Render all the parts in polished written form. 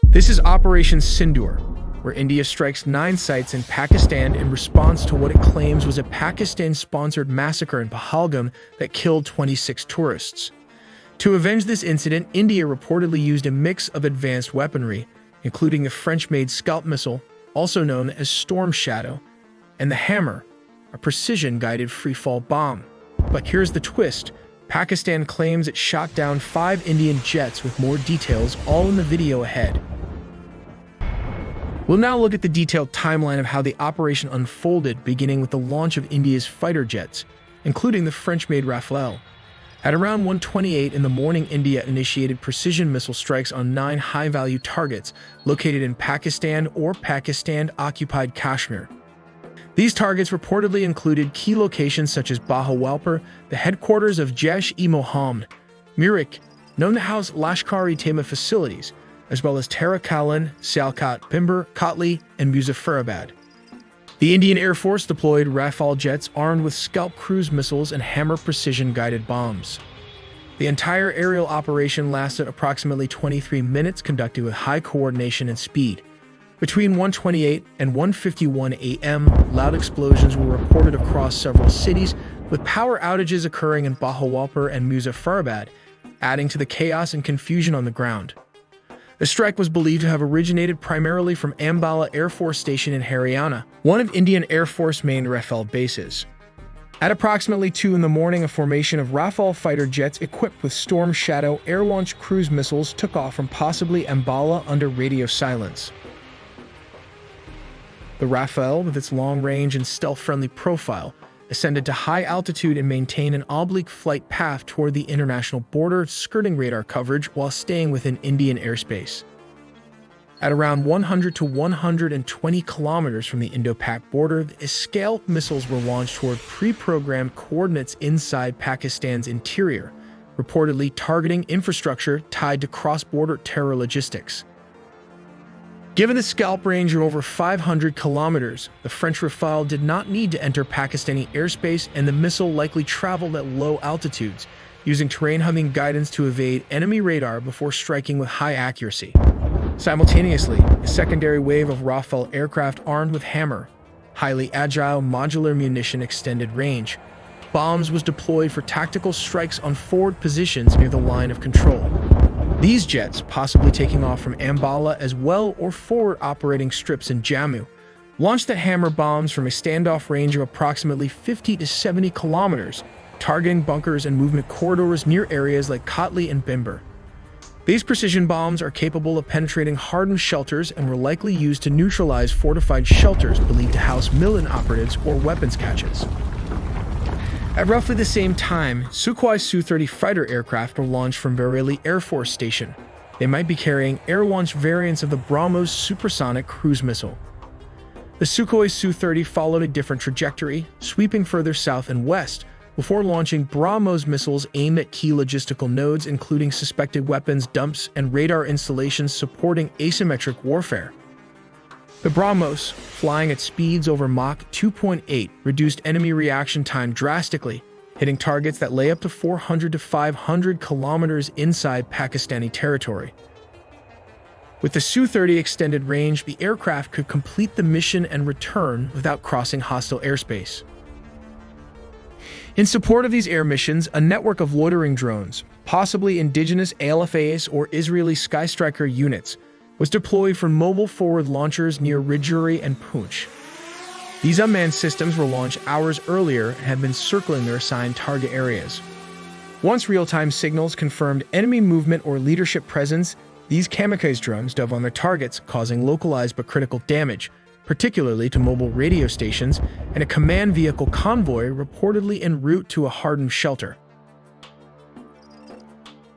This is Operation Sindoor, where India strikes 9 sites in Pakistan in response to what it claims was a Pakistan-sponsored massacre in Pahalgam that killed 26 tourists. To avenge this incident, India reportedly used a mix of advanced weaponry, including the French-made Scalp missile, also known as Storm Shadow, and the Hammer, a precision-guided free-fall bomb. But here's the twist. Pakistan claims it shot down 5 Indian jets, with more details all in the video ahead. We'll now look at the detailed timeline of how the operation unfolded, beginning with the launch of India's fighter jets, including the French-made Rafale. At around 1:28 in the morning, India initiated precision missile strikes on 9 high-value targets located in Pakistan or Pakistan-occupied Kashmir. These targets reportedly included key locations such as Bahawalpur, the headquarters of Jaish-e-Mohammed, Murik, known to house Lashkar-e-Taiba facilities, as well as Tara-Kalan, Sialkot, Bhimber, Kotli, and Muzaffarabad. The Indian Air Force deployed Rafale jets armed with Scalp cruise missiles and Hammer precision-guided bombs. The entire aerial operation lasted approximately 23 minutes, conducted with high coordination and speed. Between 1:28 and 1:51 a.m., loud explosions were reported across several cities, with power outages occurring in Bahawalpur and Muzaffarabad, adding to the chaos and confusion on the ground. The strike was believed to have originated primarily from Ambala Air Force Station in Haryana, one of Indian Air Force main Rafale bases. At approximately 2 in the morning, a formation of Rafale fighter jets equipped with Storm Shadow air-launched cruise missiles took off from possibly Ambala under radio silence. The Rafale, with its long-range and stealth-friendly profile, ascended to high altitude and maintained an oblique flight path toward the international border, skirting radar coverage while staying within Indian airspace. At around 100 to 120 kilometers from the Indo-Pak border, the Scalp missiles were launched toward pre-programmed coordinates inside Pakistan's interior, reportedly targeting infrastructure tied to cross-border terror logistics. Given the Scalp range of over 500 kilometers, the French Rafale did not need to enter Pakistani airspace, and the missile likely traveled at low altitudes, using terrain-hugging guidance to evade enemy radar before striking with high accuracy. Simultaneously, a secondary wave of Rafale aircraft armed with Hammer, highly agile modular munition extended range, bombs was deployed for tactical strikes on forward positions near the line of control. These jets, possibly taking off from Ambala as well or forward operating strips in Jammu, launched the Hammer bombs from a standoff range of approximately 50 to 70 kilometers, targeting bunkers and movement corridors near areas like Kotli and Bhimber. These precision bombs are capable of penetrating hardened shelters and were likely used to neutralize fortified shelters believed to house militant operatives or weapons caches. At roughly the same time, Sukhoi Su-30 fighter aircraft were launched from Bareilly Air Force Station. They might be carrying air-launched variants of the BrahMos supersonic cruise missile. The Sukhoi Su-30 followed a different trajectory, sweeping further south and west, before launching BrahMos missiles aimed at key logistical nodes, including suspected weapons dumps and radar installations supporting asymmetric warfare. The BrahMos, flying at speeds over Mach 2.8, reduced enemy reaction time drastically, hitting targets that lay up to 400 to 500 kilometers inside Pakistani territory. With the Su-30 extended range, the aircraft could complete the mission and return without crossing hostile airspace. In support of these air missions, a network of loitering drones, possibly indigenous ALFAs or Israeli Skystriker units, was deployed from mobile forward launchers near Rajouri and Poonch. These unmanned systems were launched hours earlier and had been circling their assigned target areas. Once real-time signals confirmed enemy movement or leadership presence, these kamikaze drones dove on their targets, causing localized but critical damage, particularly to mobile radio stations and a command vehicle convoy reportedly en route to a hardened shelter.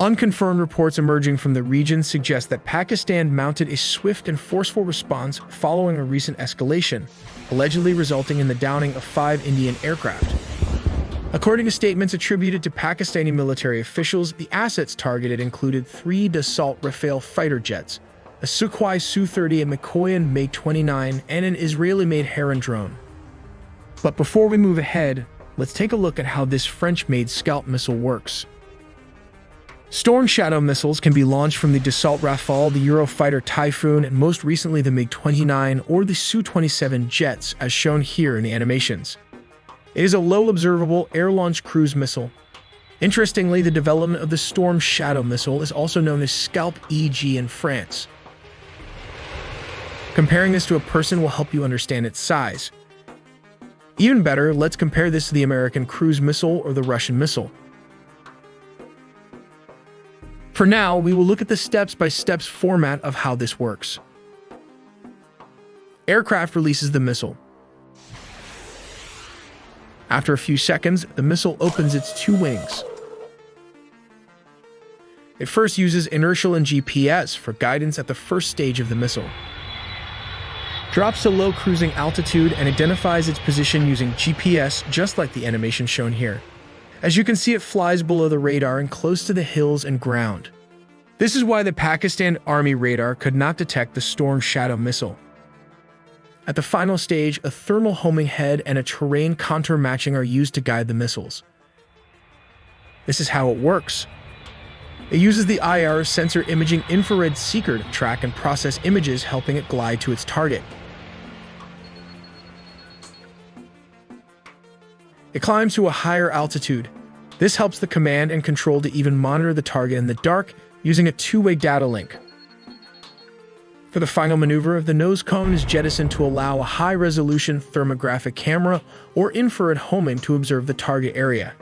Unconfirmed reports emerging from the region suggest that Pakistan mounted a swift and forceful response following a recent escalation, allegedly resulting in the downing of 5 Indian aircraft. According to statements attributed to Pakistani military officials, the assets targeted included 3 Dassault Rafale fighter jets, a Sukhoi Su-30, a Mikoyan MiG-29, and an Israeli-made Heron drone. But before we move ahead, let's take a look at how this French-made Scalp missile works. Storm Shadow missiles can be launched from the Dassault Rafale, the Eurofighter Typhoon, and most recently the MiG-29 or the Su-27 jets, as shown here in the animations. It is a low-observable air-launched cruise missile. Interestingly, the development of the Storm Shadow missile is also known as Scalp EG in France. Comparing this to a person will help you understand its size. Even better, let's compare this to the American cruise missile or the Russian missile. For now, we will look at the step-by-step format of how this works. Aircraft releases the missile. After a few seconds, the missile opens its two wings. It first uses inertial and GPS for guidance at the first stage of the missile. Drops to low cruising altitude and identifies its position using GPS, just like the animation shown here. As you can see, it flies below the radar and close to the hills and ground. This is why the Pakistan Army radar could not detect the Storm Shadow missile. At the final stage, a thermal homing head and a terrain contour matching are used to guide the missiles. This is how it works. It uses the IR sensor imaging infrared seeker to track and process images, helping it glide to its target. It climbs to a higher altitude. This helps the command and control to even monitor the target in the dark using a two-way data link. For the final maneuver, the nose cone is jettisoned to allow a high-resolution thermographic camera or infrared homing to observe the target area.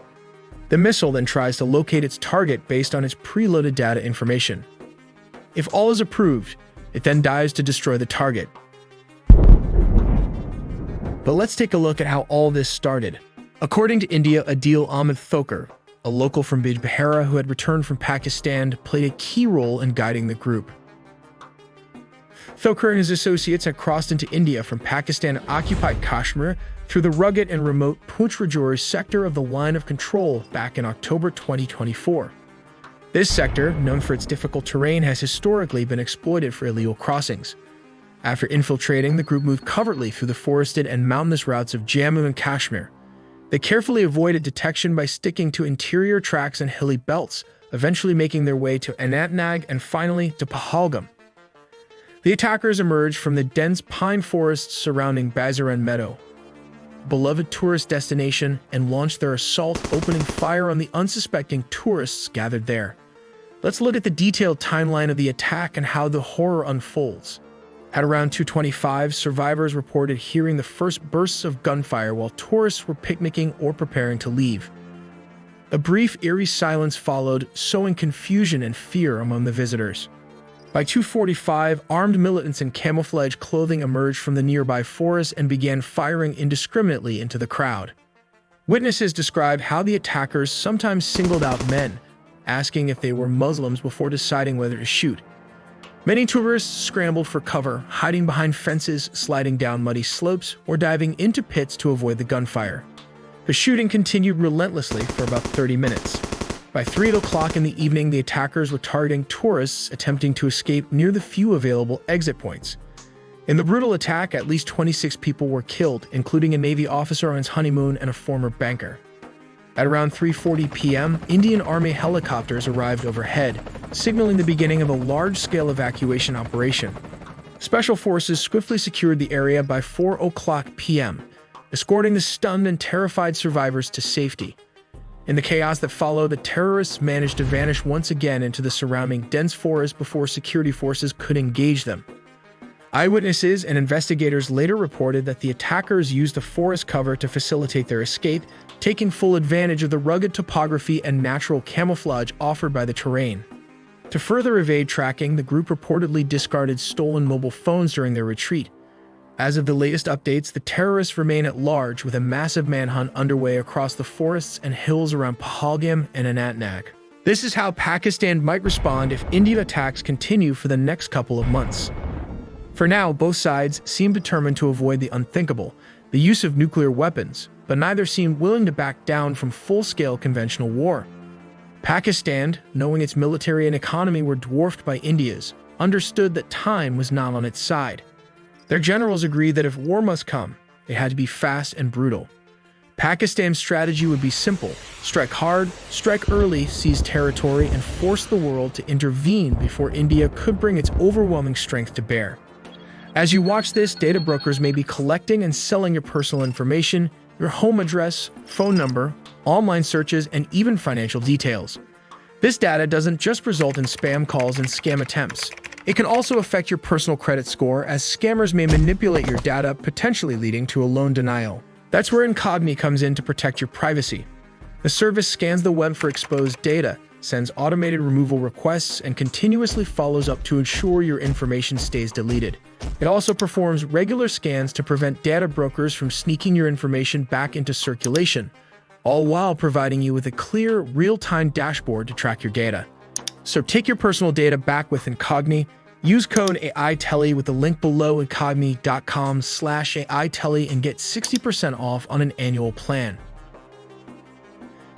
The missile then tries to locate its target based on its preloaded data information. If all is approved, it then dives to destroy the target. But let's take a look at how all this started. According to India, Adil Ahmed Thoker, a local from Bijbehara who had returned from Pakistan, played a key role in guiding the group. Thoker and his associates had crossed into India from Pakistan-occupied Kashmir through the rugged and remote Poonch Rajouri sector of the Line of Control back in October 2024. This sector, known for its difficult terrain, has historically been exploited for illegal crossings. After infiltrating, the group moved covertly through the forested and mountainous routes of Jammu and Kashmir. They carefully avoided detection by sticking to interior tracks and hilly belts, eventually making their way to Anantnag and finally to Pahalgam. The attackers emerged from the dense pine forests surrounding Bazaran Meadow, a beloved tourist destination, and launched their assault, opening fire on the unsuspecting tourists gathered there. Let's look at the detailed timeline of the attack and how the horror unfolds. At around 2:25, survivors reported hearing the first bursts of gunfire while tourists were picnicking or preparing to leave. A brief, eerie silence followed, sowing confusion and fear among the visitors. By 2:45, armed militants in camouflage clothing emerged from the nearby forest and began firing indiscriminately into the crowd. Witnesses describe how the attackers sometimes singled out men, asking if they were Muslims before deciding whether to shoot. Many tourists scrambled for cover, hiding behind fences, sliding down muddy slopes, or diving into pits to avoid the gunfire. The shooting continued relentlessly for about 30 minutes. By 3 o'clock in the evening, the attackers were targeting tourists attempting to escape near the few available exit points. In the brutal attack, at least 26 people were killed, including a Navy officer on his honeymoon and a former banker. At around 3:40 p.m., Indian Army helicopters arrived overhead, signaling the beginning of a large-scale evacuation operation. Special forces swiftly secured the area by 4 o'clock p.m., escorting the stunned and terrified survivors to safety. In the chaos that followed, the terrorists managed to vanish once again into the surrounding dense forest before security forces could engage them. Eyewitnesses and investigators later reported that the attackers used the forest cover to facilitate their escape, taking full advantage of the rugged topography and natural camouflage offered by the terrain. To further evade tracking, the group reportedly discarded stolen mobile phones during their retreat. As of the latest updates, the terrorists remain at large, with a massive manhunt underway across the forests and hills around Pahalgam and Anantnag. This is how Pakistan might respond if Indian attacks continue for the next couple of months. For now, both sides seem determined to avoid the unthinkable, the use of nuclear weapons, but neither seemed willing to back down from full-scale conventional war. Pakistan, knowing its military and economy were dwarfed by India's, understood that time was not on its side. Their generals agreed that if war must come, it had to be fast and brutal. Pakistan's strategy would be simple: strike hard, strike early, seize territory, and force the world to intervene before India could bring its overwhelming strength to bear. As you watch this, data brokers may be collecting and selling your personal information, your home address, phone number, online searches, and even financial details. This data doesn't just result in spam calls and scam attempts. It can also affect your personal credit score, as scammers may manipulate your data, potentially leading to a loan denial. That's where Incogni comes in to protect your privacy. The service scans the web for exposed data, sends automated removal requests, and continuously follows up to ensure your information stays deleted. It also performs regular scans to prevent data brokers from sneaking your information back into circulation, all while providing you with a clear, real-time dashboard to track your data. So take your personal data back with Incogni. Use code AITELI with the link below, incogni.com/AITELI, and get 60% off on an annual plan.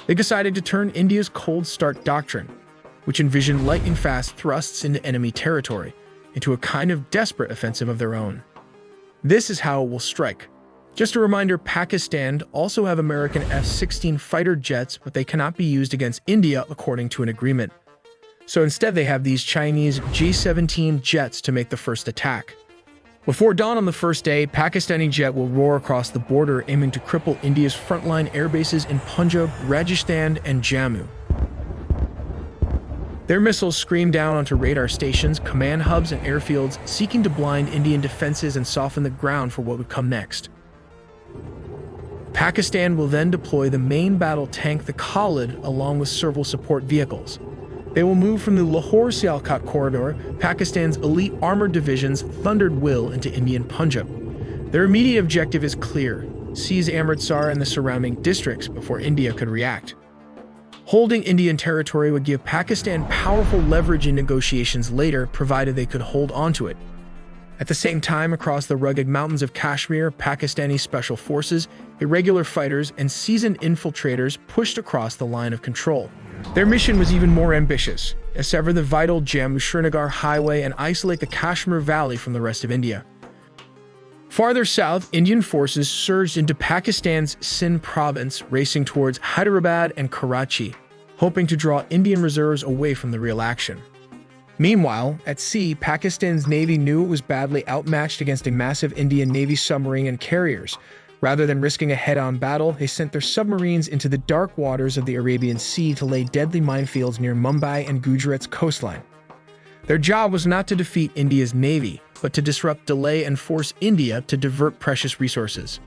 They decided to turn India's cold start doctrine, which envisioned lightning-fast thrusts into enemy territory, into a kind of desperate offensive of their own. This is how it will strike. Just a reminder, Pakistan also have American F-16 fighter jets, but they cannot be used against India according to an agreement. So instead they have these Chinese J-17 jets to make the first attack. Before dawn on the first day, Pakistani jet will roar across the border, aiming to cripple India's frontline air bases in Punjab, Rajasthan, and Jammu. Their missiles scream down onto radar stations, command hubs, and airfields, seeking to blind Indian defenses and soften the ground for what would come next. Pakistan will then deploy the main battle tank, the Khalid, along with several support vehicles. They will move from the Lahore-Sialkot corridor, Pakistan's elite armored division's thundered will, into Indian Punjab. Their immediate objective is clear: seize Amritsar and the surrounding districts before India could react. Holding Indian territory would give Pakistan powerful leverage in negotiations later, provided they could hold onto it. At the same time, across the rugged mountains of Kashmir, Pakistani special forces, irregular fighters, and seasoned infiltrators pushed across the line of control. Their mission was even more ambitious: sever the vital Jammu-Srinagar highway and isolate the Kashmir Valley from the rest of India. Farther south, Indian forces surged into Pakistan's Sindh province, racing towards Hyderabad and Karachi, hoping to draw Indian reserves away from the real action. Meanwhile, at sea, Pakistan's Navy knew it was badly outmatched against a massive Indian Navy submarine and carriers. Rather than risking a head-on battle, they sent their submarines into the dark waters of the Arabian Sea to lay deadly minefields near Mumbai and Gujarat's coastline. Their job was not to defeat India's navy, but to disrupt, delay, and force India to divert precious resources.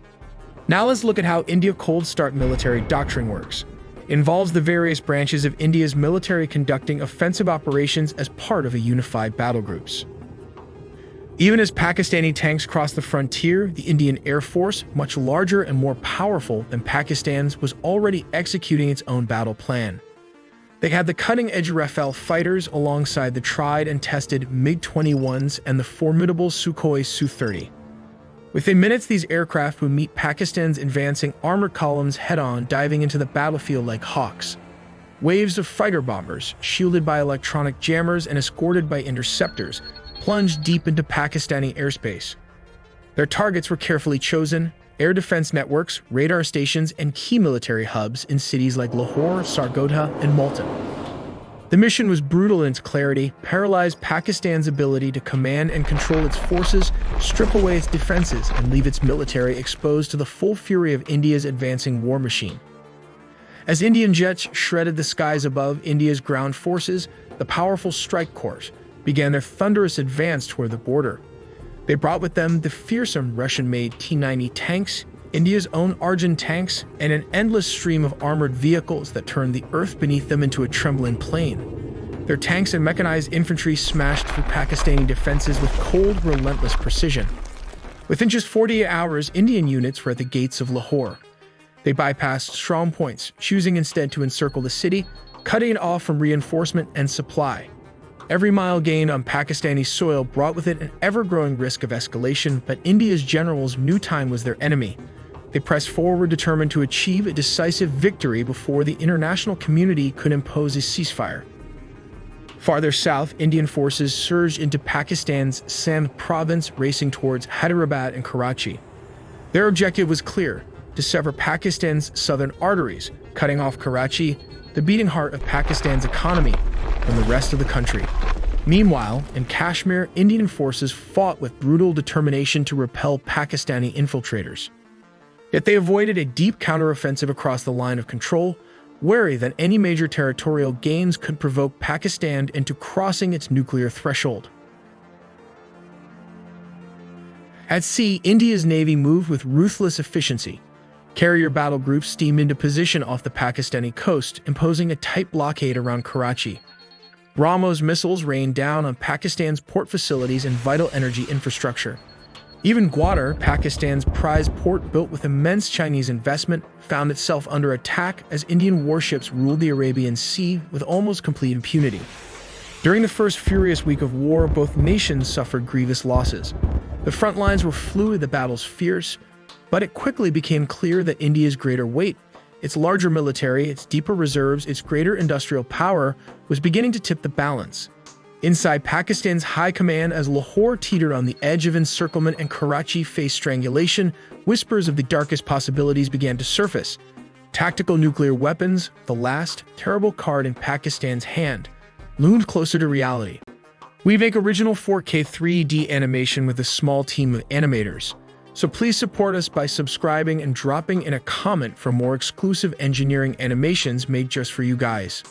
Now let's look at how India Cold Start military doctrine works. It involves the various branches of India's military conducting offensive operations as part of a unified battle groups. Even as Pakistani tanks crossed the frontier, the Indian Air Force, much larger and more powerful than Pakistan's, was already executing its own battle plan. They had the cutting-edge Rafale fighters alongside the tried and tested MiG-21s and the formidable Sukhoi Su-30. Within minutes, these aircraft would meet Pakistan's advancing armored columns head-on, diving into the battlefield like hawks. Waves of fighter bombers, shielded by electronic jammers and escorted by interceptors, plunged deep into Pakistani airspace. Their targets were carefully chosen: air defense networks, radar stations, and key military hubs in cities like Lahore, Sargodha, and Multan. The mission was brutal in its clarity: paralyze Pakistan's ability to command and control its forces, strip away its defenses, and leave its military exposed to the full fury of India's advancing war machine. As Indian jets shredded the skies above India's ground forces, the powerful strike corps began their thunderous advance toward the border. They brought with them the fearsome Russian-made T-90 tanks, India's own Arjun tanks, and an endless stream of armored vehicles that turned the earth beneath them into a trembling plain. Their tanks and mechanized infantry smashed through Pakistani defenses with cold, relentless precision. Within just 48 hours, Indian units were at the gates of Lahore. They bypassed strong points, choosing instead to encircle the city, cutting it off from reinforcement and supply. Every mile gained on Pakistani soil brought with it an ever-growing risk of escalation, but India's generals knew time was their enemy. They pressed forward, determined to achieve a decisive victory before the international community could impose a ceasefire. Farther south, Indian forces surged into Pakistan's Sindh province, racing towards Hyderabad and Karachi. Their objective was clear: to sever Pakistan's southern arteries, cutting off Karachi, the beating heart of Pakistan's economy, from the rest of the country. Meanwhile, in Kashmir, Indian forces fought with brutal determination to repel Pakistani infiltrators. Yet they avoided a deep counteroffensive across the line of control, wary that any major territorial gains could provoke Pakistan into crossing its nuclear threshold. At sea, India's navy moved with ruthless efficiency. Carrier battle groups steamed into position off the Pakistani coast, imposing a tight blockade around Karachi. BrahMos missiles rained down on Pakistan's port facilities and vital energy infrastructure. Even Gwadar, Pakistan's prized port built with immense Chinese investment, found itself under attack as Indian warships ruled the Arabian Sea with almost complete impunity. During the first furious week of war, both nations suffered grievous losses. The front lines were fluid, the battles fierce, but it quickly became clear that India's greater weight, its larger military, its deeper reserves, its greater industrial power was beginning to tip the balance. Inside Pakistan's high command, as Lahore teetered on the edge of encirclement and Karachi faced strangulation, whispers of the darkest possibilities began to surface. Tactical nuclear weapons, the last terrible card in Pakistan's hand, loomed closer to reality. We make original 4K 3D animation with a small team of animators, so please support us by subscribing and dropping in a comment for more exclusive engineering animations made just for you guys.